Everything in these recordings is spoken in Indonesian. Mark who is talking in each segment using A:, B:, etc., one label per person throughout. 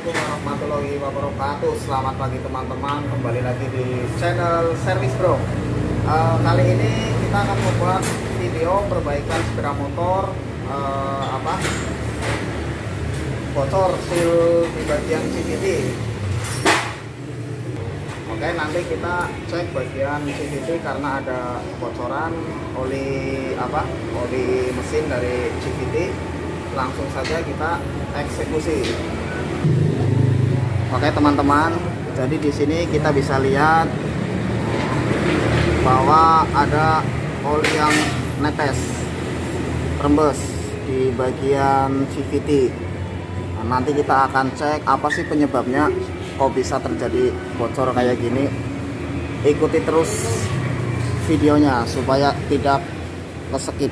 A: Assalamualaikum warahmatullahi wabarakatuh. Selamat pagi teman-teman, kembali lagi di channel Service Bro. Kali ini kita akan membuat video perbaikan sepeda motor bocor seal di bagian CVT. Oke, nanti kita cek bagian CVT karena ada bocoran oli mesin dari CVT. Langsung saja kita eksekusi. Oke teman-teman, jadi di sini kita bisa lihat bahwa ada oli yang netes, rembes di bagian CVT. Nah, nanti kita akan cek apa sih penyebabnya kok bisa terjadi bocor kayak gini. Ikuti terus videonya supaya tidak keskip.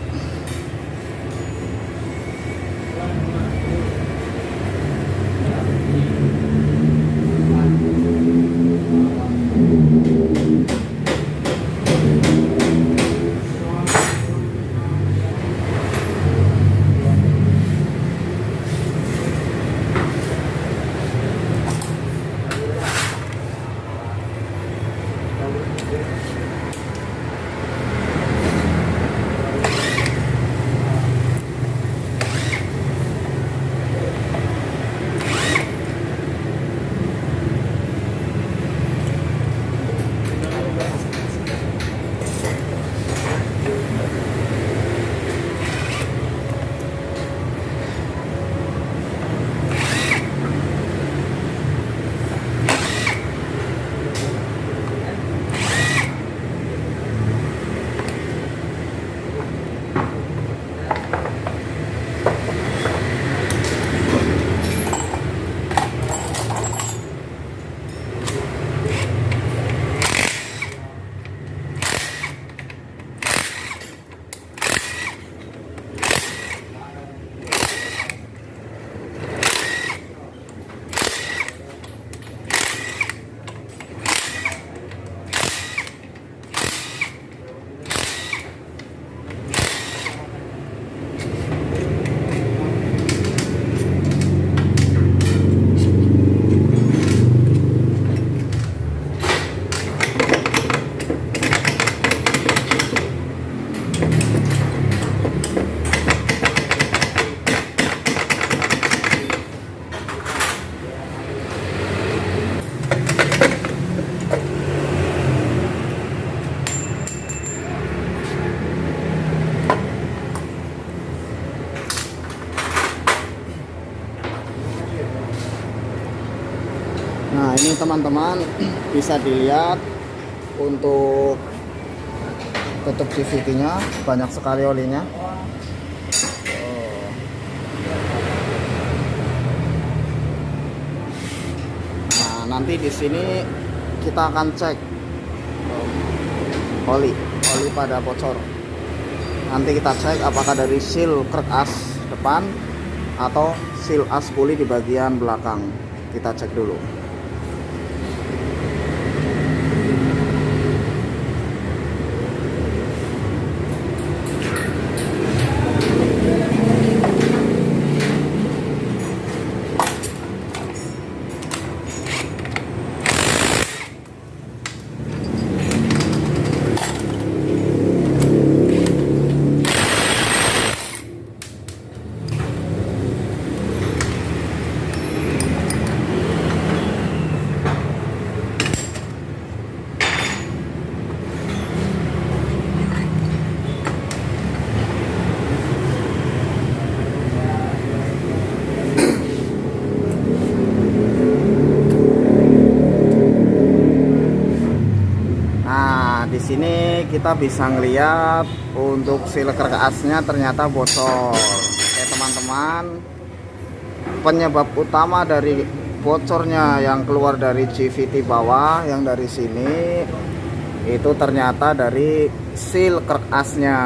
A: Nah ini teman-teman bisa dilihat untuk tutup CVT nya banyak sekali olinya. Nah nanti di sini kita akan cek oli pada bocor. Nanti kita cek apakah dari seal krek as depan atau seal as puli di bagian belakang. Kita cek dulu. Di sini kita bisa ngeliat untuk seal krek asnya ternyata bocor. Oke teman-teman, penyebab utama dari bocornya yang keluar dari CVT bawah yang dari sini itu ternyata dari seal krek asnya.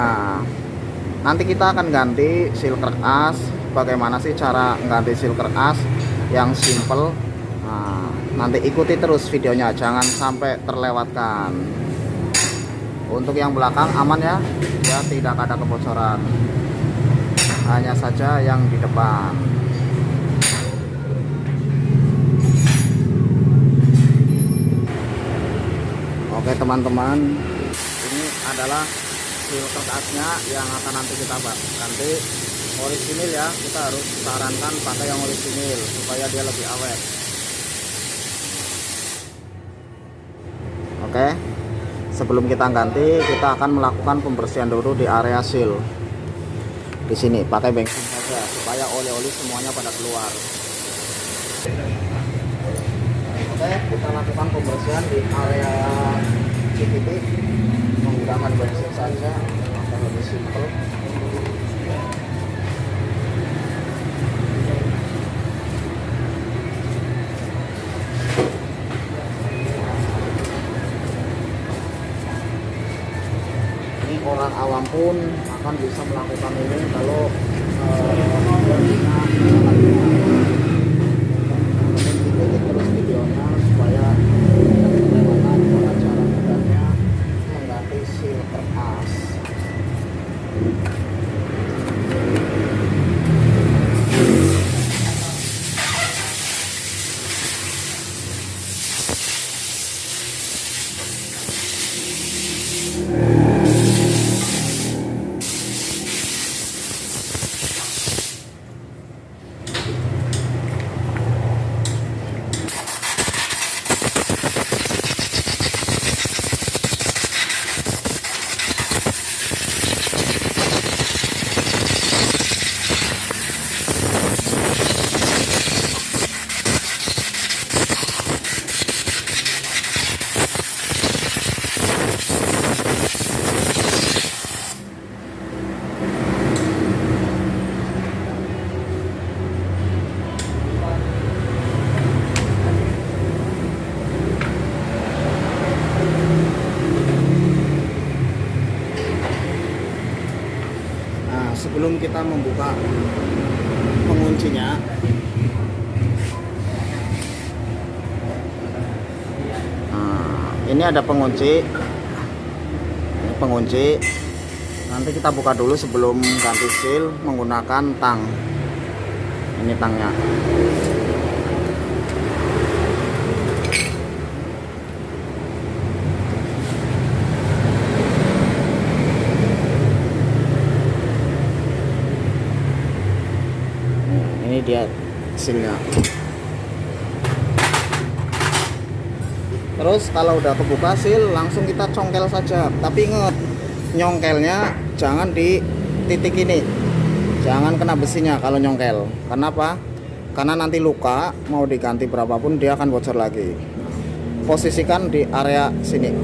A: Nanti kita akan ganti seal krek as. Bagaimana sih cara ganti seal krek as yang simple? Nah, nanti ikuti terus videonya, jangan sampai terlewatkan. Untuk yang belakang aman ya, tidak ada kebocoran, hanya saja yang di depan. Oke teman-teman, ini adalah seal kertasnya yang akan nanti kita ganti orisinil ya. Kita harus sarankan pakai yang orisinil supaya dia lebih awet. Oke, sebelum kita ganti, kita akan melakukan pembersihan dulu di area seal. Di sini pakai bensin saja supaya oli-oli semuanya pada keluar. Oke, kita lakukan pembersihan di area CVT menggunakan bensin saja, akan lebih simpel. Ini orang awam pun akan bisa melakukan ini kalau terus videonya supaya tidak kelewatan cara mudahnya mengganti seal kertas. Sebelum kita membuka penguncinya, ini ada pengunci. Ini pengunci. Nanti kita buka dulu sebelum ganti seal menggunakan tang. Ini tangnya. Ini dia sealnya. Terus kalau udah kebuka seal, langsung kita congkel saja. Tapi ingat, nyongkelnya jangan di titik ini, jangan kena besinya kalau nyongkel. Kenapa? Karena nanti luka, mau diganti berapapun dia akan bocor lagi. Posisikan di area sini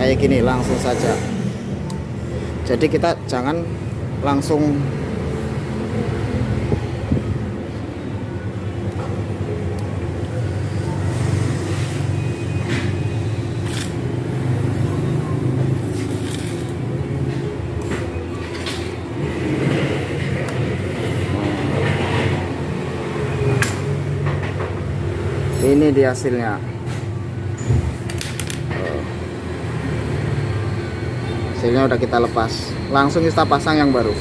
A: kayak gini, langsung saja. Jadi kita jangan langsung ini dia hasilnya. Hasilnya udah kita lepas, langsung kita pasang yang baru.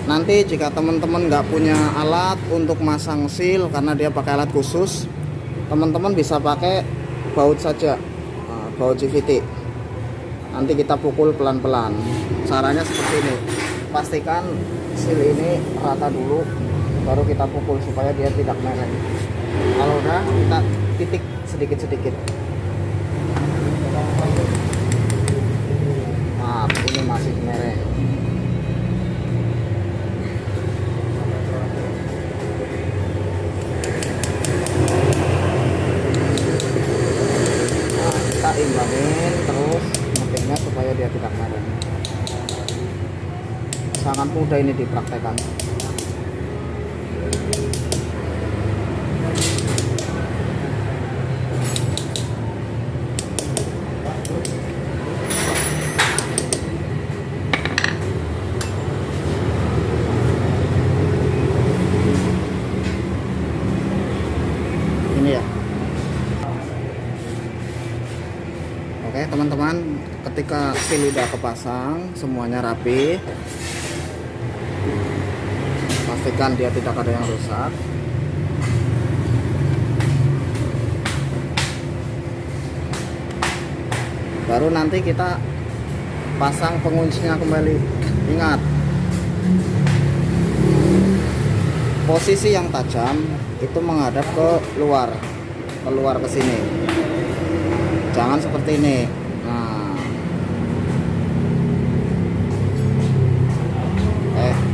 A: Nanti jika teman-teman nggak punya alat untuk masang seal karena dia pakai alat khusus, teman-teman bisa pakai baut saja, baut CVT. Nanti kita pukul pelan-pelan. Caranya seperti ini. Pastikan seal ini rata dulu, baru kita pukul supaya dia tidak merah. Kalau udah, kita titik sedikit-sedikit. Maaf, ini masih merah. Imbangin terus metiknya supaya dia tidak merah. Sangat mudah ini dipraktekkan. teman-teman, ketika seal udah kepasang semuanya rapi, pastikan dia tidak ada yang rusak. Baru nanti kita pasang penguncinya kembali. Ingat, posisi yang tajam itu menghadap ke luar ke sini, jangan seperti ini.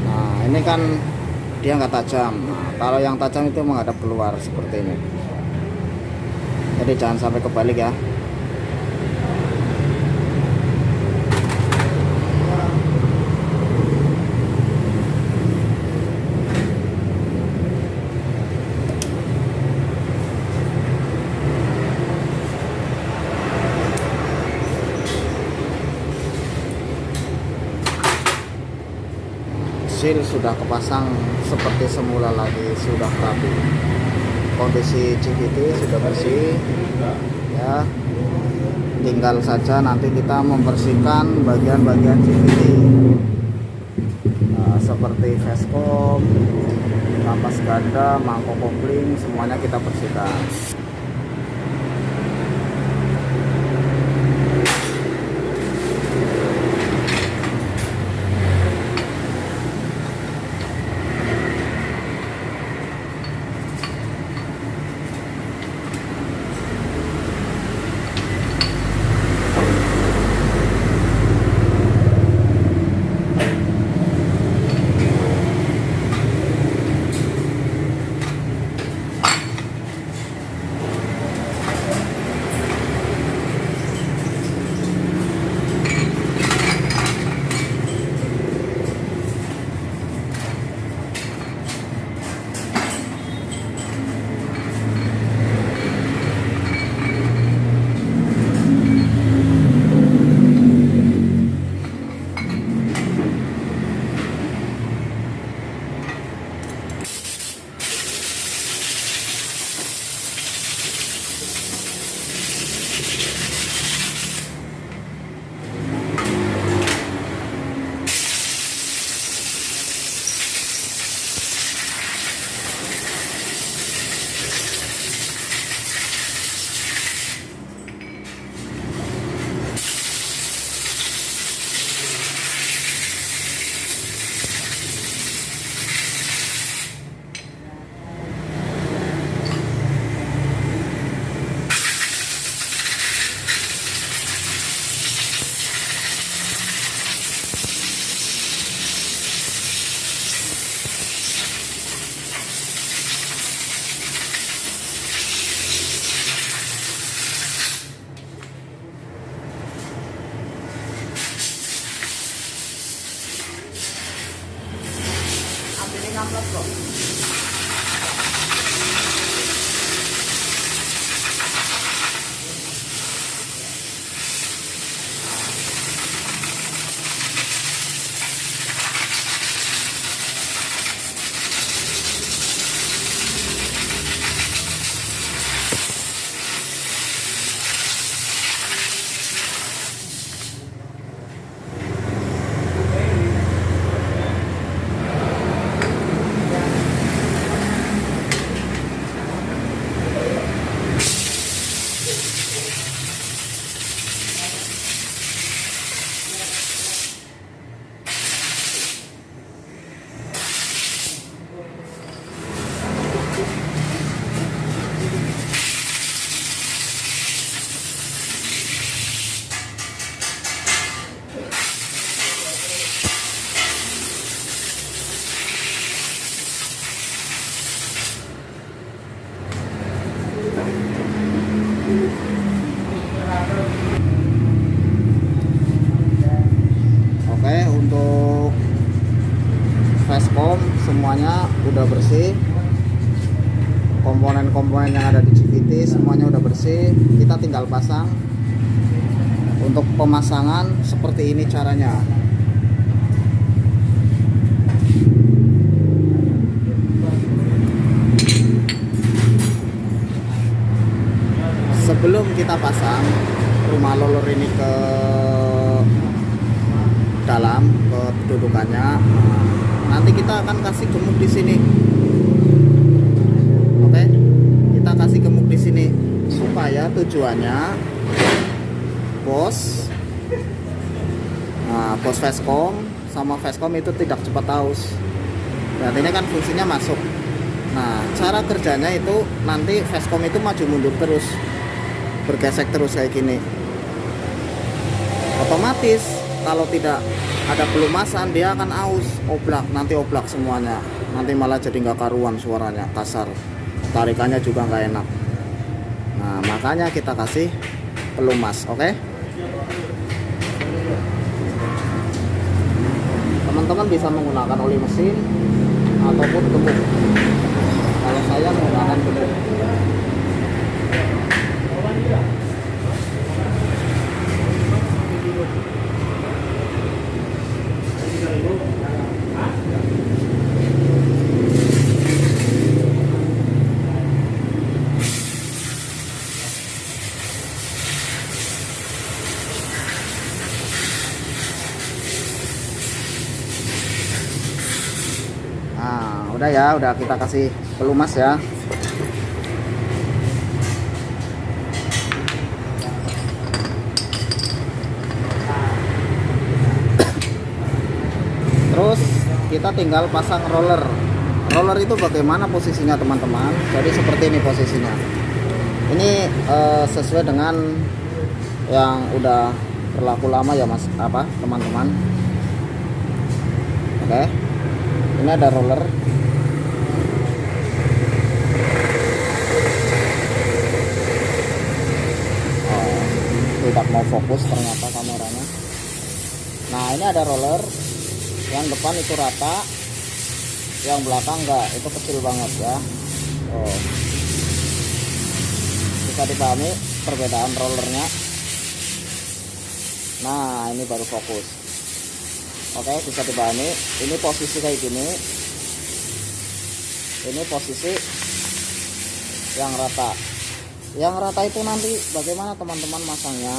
A: Nah ini kan dia nggak tajam. Nah, kalau yang tajam itu menghadap keluar seperti ini, jadi jangan sampai kebalik ya. Seal sudah kepasang seperti semula lagi, sudah rapi. Kondisi CVT sudah bersih ya. Tinggal saja nanti kita membersihkan bagian-bagian CVT, seperti Vescom, kampas ganda, mangkok kopling, semuanya kita bersihkan. Oke, untuk Vescom semuanya udah bersih. Komponen-komponen yang ada di CVT semuanya udah bersih. Kita tinggal pasang. Untuk pemasangan seperti ini caranya. Sebelum kita pasang, rumah loler ini ke dalam ke dudukannya. Nanti kita akan kasih gemuk di sini. Oke, kita kasih gemuk di sini supaya tujuannya bos, bos Vestcom sama Vestcom itu tidak cepat haus. Berarti ini kan fungsinya masuk. Nah, cara kerjanya itu nanti Vestcom itu maju mundur terus, bergesek terus kayak gini. Otomatis kalau tidak ada pelumasan dia akan aus, oblak, nanti oblak semuanya. Nanti malah jadi nggak karuan, suaranya kasar, tarikannya juga nggak enak. Nah, makanya kita kasih pelumas. Oke, teman-teman bisa menggunakan oli mesin ataupun gemuk. Kalau saya menggunakan gemuk. Nah, udah ya, udah kita kasih pelumas ya. Terus kita tinggal pasang roller. Roller itu bagaimana posisinya teman-teman? Jadi seperti ini posisinya. Ini sesuai dengan yang udah berlaku lama ya mas, apa teman-teman? Oke. Ini ada roller. Tidak mau fokus ternyata kameranya. Nah, ini ada roller. Yang depan itu rata, yang belakang enggak, itu kecil banget ya. Bisa dipahami perbedaan rollernya. Nah, ini baru fokus. Oke, bisa dipahami. Ini posisi kayak gini. Ini posisi yang rata. Yang rata itu nanti bagaimana teman-teman masangnya?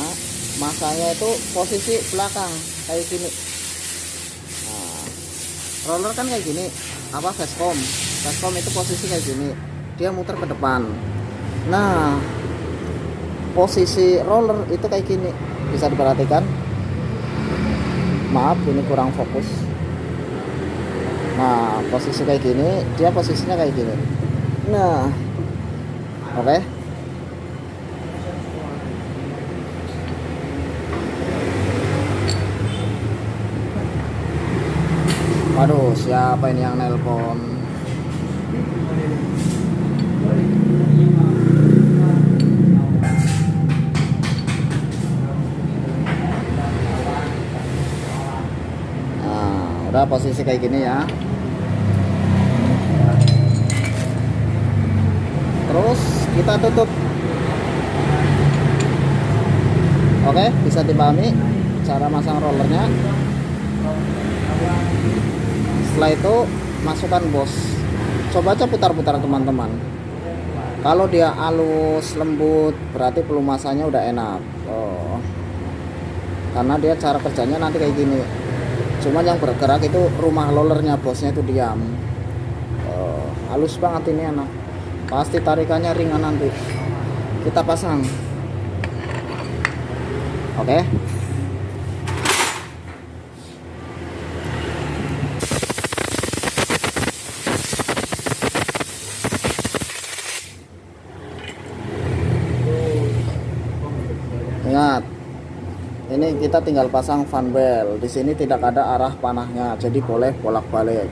A: Masangnya itu posisi belakang kayak gini. Nah, roller kan kayak gini. Apa Vestcom? Vestcom itu posisi kayak gini. Dia muter ke depan. Nah, posisi roller itu kayak gini. Bisa diperhatikan. Maaf, ini kurang fokus. Nah, posisi kayak gini, dia posisinya kayak gini. Nah, oke. Waduh, siapa ini yang nelpon? Nah, udah posisi kayak gini ya. Terus kita tutup. Oke, bisa dipahami cara masang rollernya. Setelah itu masukkan bos. Coba aja putar-putar teman-teman. Kalau dia halus lembut berarti pelumasannya udah enak. Karena dia cara kerjanya nanti kayak gini. Cuman yang bergerak itu rumah rollernya, bosnya itu diam. Halus banget ini enak. Pasti tarikannya ringan nanti. Kita pasang. Oke. Ingat, ini kita tinggal pasang fan bell. Di sini tidak ada arah panahnya, jadi boleh bolak-balik.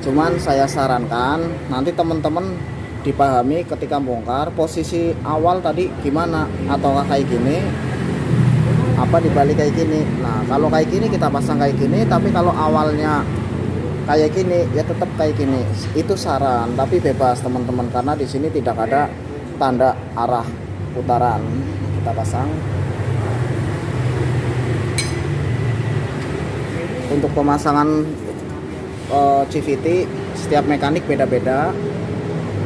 A: Cuman saya sarankan nanti teman-teman dipahami ketika bongkar posisi awal tadi gimana, atau kayak gini, apa dibalik kayak gini. Nah, kalau kayak gini kita pasang kayak gini, tapi kalau awalnya kayak gini ya tetap kayak gini. Itu saran, tapi bebas teman-teman karena di sini tidak ada tanda arah putaran. Kita pasang. Untuk pemasangan CVT setiap mekanik beda-beda.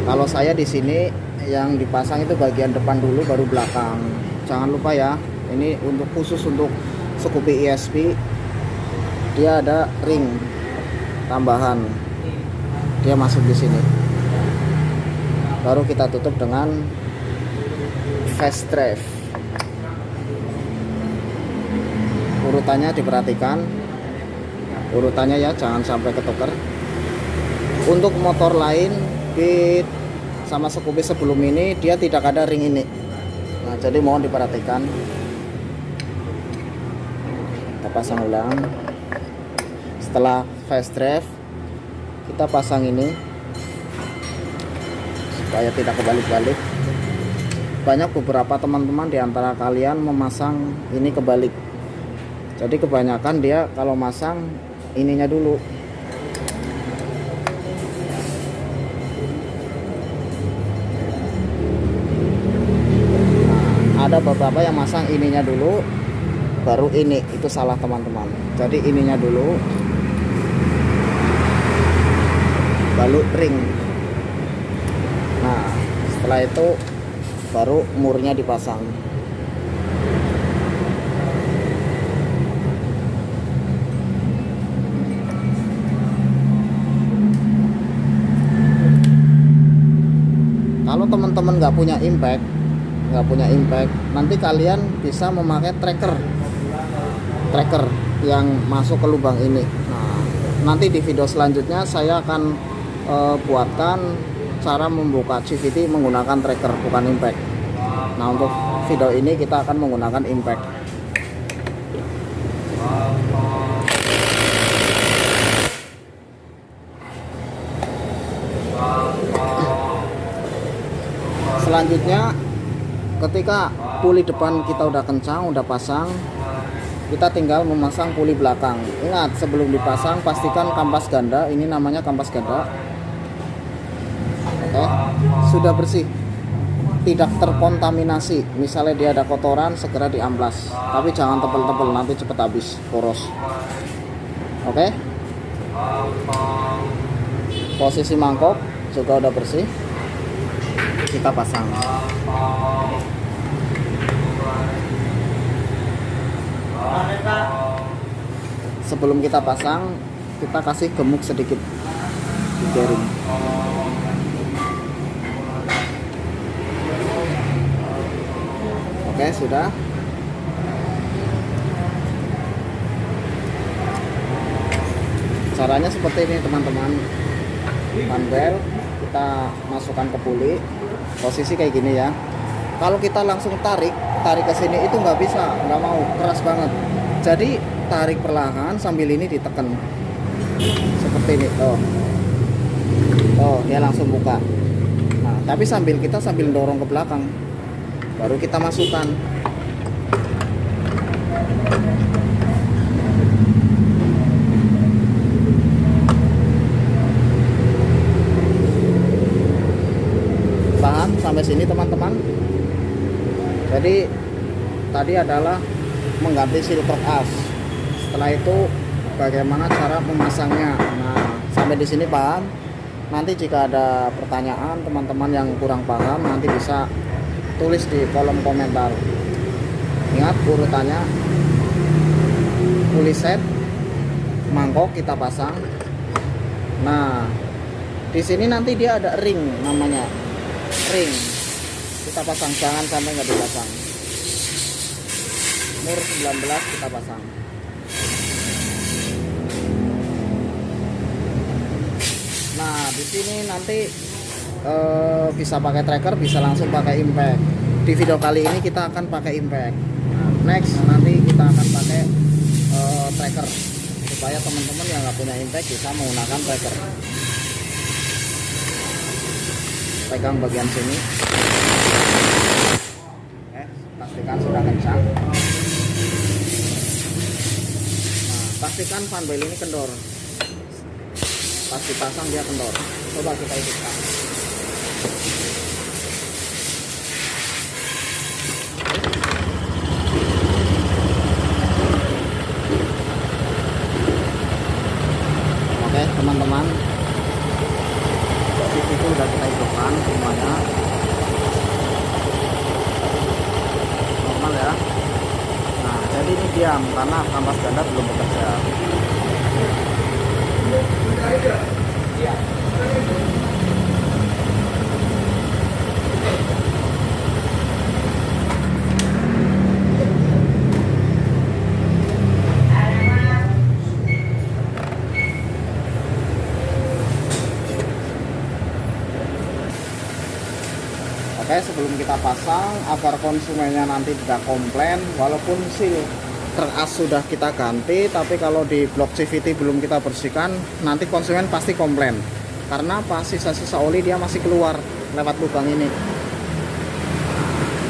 A: Kalau saya di sini yang dipasang itu bagian depan dulu baru belakang. Jangan lupa ya, Ini untuk khusus untuk Scoopy ESP, dia ada ring tambahan, dia masuk di sini. Baru kita tutup dengan fast drive. Urutannya diperhatikan, urutannya ya, jangan sampai ketuker. Untuk motor lain Beat sama Scoopy sebelum ini dia tidak ada ring ini. Nah, jadi mohon diperhatikan. Kita pasang ulang. Setelah fast drive, kita pasang ini supaya tidak kebalik-balik. Banyak beberapa teman-teman di antara kalian memasang ini kebalik. Jadi kebanyakan dia kalau masang ininya dulu. Nah, ada beberapa yang masang ininya dulu, baru ini. Itu salah teman-teman. Jadi ininya dulu, baru ring. Nah, setelah itu baru murnya dipasang. Kalau teman-teman nggak punya impact, nanti kalian bisa memakai tracker yang masuk ke lubang ini. Nah, nanti di video selanjutnya saya akan buatkan cara membuka CVT menggunakan tracker, bukan impact. Nah, untuk video ini kita akan menggunakan impact. Selanjutnya, ketika puli depan kita udah kencang, udah pasang, kita tinggal memasang puli belakang. Ingat, sebelum dipasang pastikan kampas ganda, ini namanya kampas ganda, sudah bersih, tidak terkontaminasi. Misalnya dia ada kotoran, segera diamplas, tapi jangan tebel-tebel, nanti cepet habis, poros. Oke. Posisi mangkok juga udah bersih, kita pasang. Sebelum kita pasang, kita kasih gemuk sedikit di jaring. Oke, sudah. Caranya seperti ini teman-teman. Panbel kita masukkan ke puli, posisi kayak gini ya. Kalau kita langsung tarik ke sini itu nggak bisa, nggak mau, keras banget. Jadi tarik perlahan sambil ini ditekan seperti ini. Dia langsung buka. Nah, tapi kita sambil dorong ke belakang, baru kita masukkan. Paham sampai sini teman-teman? Jadi tadi adalah mengganti silver as. Setelah itu bagaimana cara memasangnya. Nah, sampai di sini paham? Nanti jika ada pertanyaan teman-teman yang kurang paham, nanti bisa tulis di kolom komentar. Ingat urutannya, puli set, mangkok kita pasang. Nah, di sini nanti dia ada ring, namanya ring. Kita pasang, jangan sampai nggak dipasang. Mur 19 kita pasang. Nah, di sini nanti bisa pakai tracker, bisa langsung pakai impact. Di video kali ini kita akan pakai impact. Nah, next nanti kita akan pakai tracker supaya teman-teman yang nggak punya impact bisa menggunakan tracker. Pegang bagian sini. Pastikan sudah kencang. Nah, pastikan fanbel ini kendor. Pas dipasang dia kendor. Coba kita hidupkan. Oke teman-teman, itu udah kita hidupkan semuanya. Normal ya. karena kampas ganda belum bekerja. Oke, sebelum kita pasang agar konsumennya nanti tidak komplain, walaupun seal teras sudah kita ganti, tapi kalau di blok CVT belum kita bersihkan, nanti konsumen pasti komplain. Karena apa? Sisa-sisa oli dia masih keluar lewat lubang ini.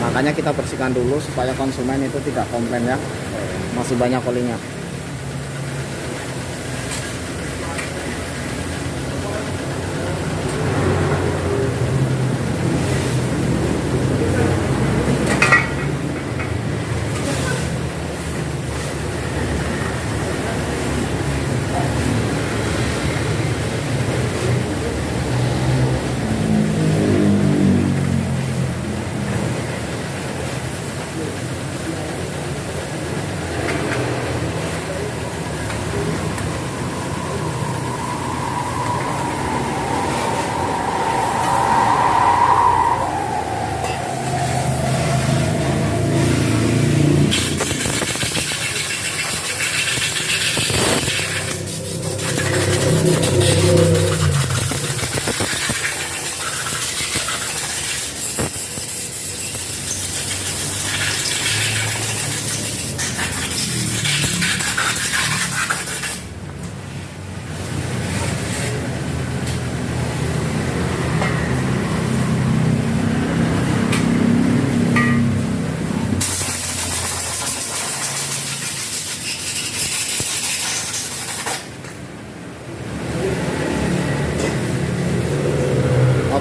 A: Makanya kita bersihkan dulu supaya konsumen itu tidak komplain ya. Masih banyak olinya.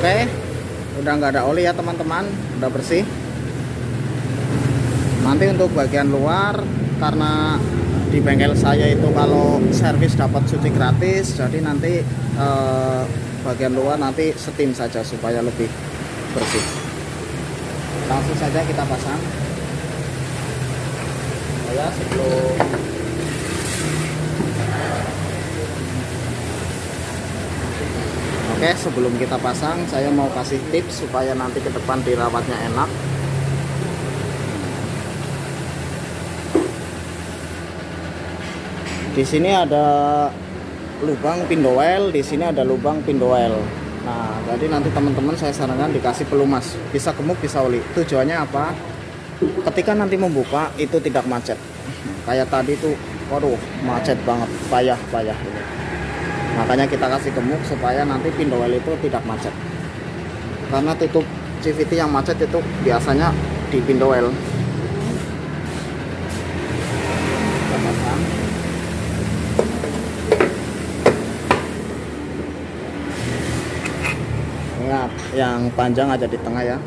A: Oke, udah nggak ada oli ya teman-teman, udah bersih. Nanti untuk bagian luar, karena di bengkel saya itu kalau servis dapat cuci gratis, jadi nanti bagian luar nanti steam saja supaya lebih bersih. Langsung saja kita pasang. Ya, sebelum Oke, sebelum kita pasang, saya mau kasih tips supaya nanti ke depan dirawatnya enak. Di sini ada lubang pindoil, di sini ada lubang pindoil. Nah, jadi nanti teman-teman saya sarankan dikasih pelumas, bisa gemuk, bisa oli. Tujuannya apa? Ketika nanti membuka itu tidak macet. Kayak tadi tuh, waduh, macet banget, payah ini. Makanya kita kasih gemuk supaya nanti pindoil itu tidak macet. Karena tutup CVT yang macet itu biasanya di pindoil. Ingat, yang panjang aja di tengah ya.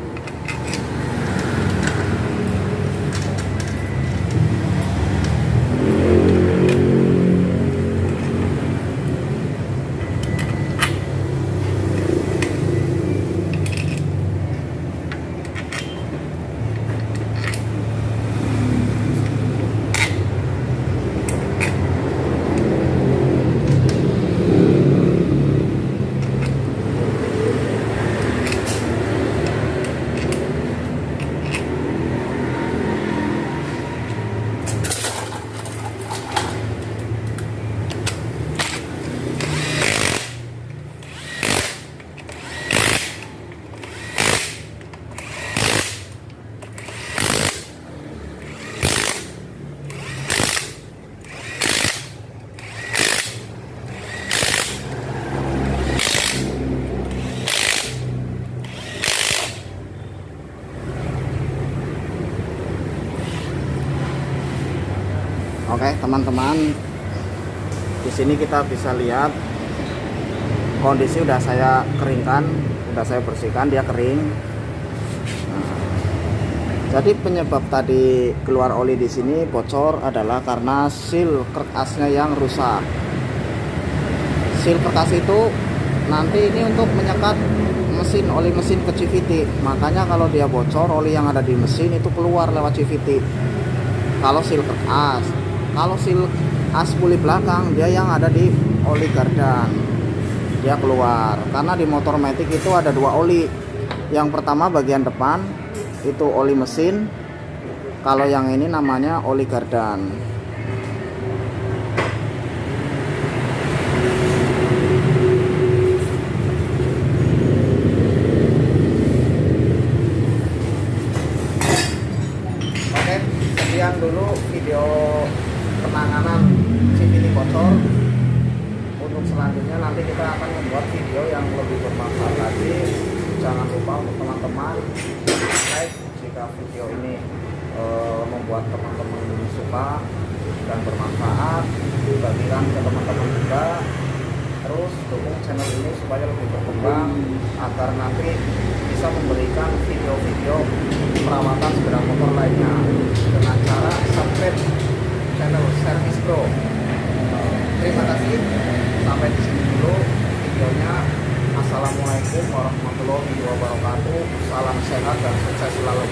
A: Oke teman-teman, di sini kita bisa lihat kondisi udah saya keringkan, udah saya bersihkan, dia kering. Nah, jadi penyebab tadi keluar oli di sini bocor adalah karena seal kerkasnya yang rusak. Seal kerkas itu nanti ini untuk menyekat mesin, oli mesin ke CVT. Makanya kalau dia bocor, oli yang ada di mesin itu keluar lewat CVT. Kalau seal kerkas. Kalau seal aspuli belakang dia yang ada di oli gardan, dia keluar. Karena di motor matic itu ada dua oli. Yang pertama bagian depan itu oli mesin, kalau yang ini namanya oli gardan. Oke, sekian dulu video penanganan CVT bocor. Untuk selanjutnya nanti kita akan membuat video yang lebih bermanfaat lagi. Jangan lupa untuk teman-teman like jika video ini membuat teman-teman suka dan bermanfaat, bagikan ke teman-teman juga. Terus dukung channel ini supaya lebih berkembang, agar nanti bisa memberikan video-video perawatan sepeda motor lainnya dengan cara subscribe channel Service Pro. Terima kasih, sampai di sini dulu videonya. Assalamualaikum warahmatullahi wabarakatuh. Salam sehat dan sukses selalu.